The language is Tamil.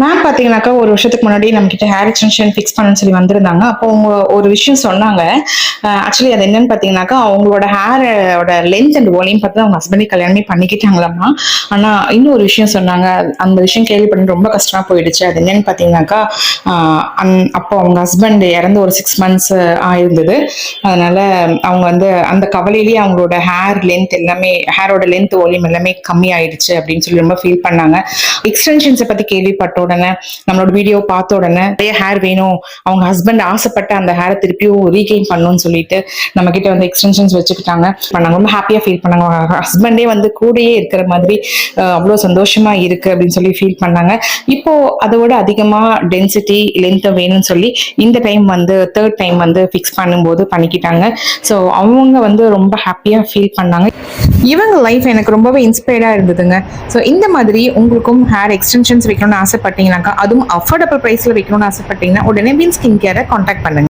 மேம் பார்த்தீங்கன்னாக்கா, ஒரு வருஷத்துக்கு முன்னாடி நம்மகிட்ட ஹேர் எக்ஸ்டென்ஷன் ஃபிக்ஸ் பண்ணணும்னு சொல்லி வந்திருந்தாங்க. அப்போ அவங்க ஒரு விஷயம் சொன்னாங்க. ஆக்சுவலி அது என்னன்னு பார்த்தீங்கன்னாக்கா, அவங்களோட ஹேரோட லென்த் அண்ட் வால்யூம் பார்த்து அவங்க ஹஸ்பண்டே கல்யாணமே பண்ணிக்கிட்டாங்களாம்மா. ஆனா இன்னொரு விஷயம் சொன்னாங்க. அந்த விஷயம் கேள்விப்பட்டு ரொம்ப கஷ்டமா போயிடுச்சு. அது என்னன்னு பார்த்தீங்கன்னாக்கா, அ அப்போ அவங்க ஹஸ்பண்ட் இறந்து ஒரு 6 மந்த்ஸ் ஆயிருந்தது. அதனால அவங்க வந்து அந்த கவலையிலேயே அவங்களோட ஹேரோட லென்த், வால்யூம் எல்லாமே கம்மி ஆயிடுச்சு அப்படின்னு சொல்லி ரொம்ப ஃபீல் பண்ணாங்க. எக்ஸ்டென்ஷன்ஸை பத்தி கேள்விப்பட்ட உடனே நம்மளோட வீடியோ பார்த்த உடனே நிறைய ஹேர் வேணும், அவங்க ஹஸ்பண்ட் ஆசைப்பட்ட அந்த ஹேரை திருப்பியும் ரீகெயின் பண்ணணும்னு சொல்லிட்டு நம்ம கிட்ட வந்து எக்ஸ்டென்ஷன்ஸ் வச்சுக்கிட்டாங்க. ரொம்ப ஹாப்பியா ஃபீல் பண்ணாங்க. ஹஸ்பண்டே வந்து கூடயே இருக்கிற மாதிரி அவ்வளோ சந்தோஷமா இருக்கு அப்படின்னு சொல்லி ஃபீல் பண்ணாங்க. இப்போ அதோட அதிகமா டென்சிட்டி லென்த் வேணும்னு சொல்லி இந்த டைம் வந்து தேர்ட் டைம் வந்து ஃபிக்ஸ் பண்ணும்போது பண்ணிக்கிட்டாங்க. ஸோ அவங்க வந்து ரொம்ப ஹாப்பியா ஃபீல் பண்ணாங்க. இவங்க லைஃப் எனக்கு ரொம்பவே இன்ஸ்பயர்டா இருந்ததுங்க. ஸோ இந்த மாதிரி உங்களுக்கும் ஹேர் எக்ஸ்டென்ஷன்ஸ் வைக்கணும்னு ஆசைப்பட்டீங்கன்னாக்கா, அதுவும் அஃபோர்டபுள் பிரைஸ்ல வைக்கணும்னு ஆசைப்பட்டீங்கன்னா உடனே பீன் ஸ்கின் கேரை காண்டாக்ட் பண்ணுங்க.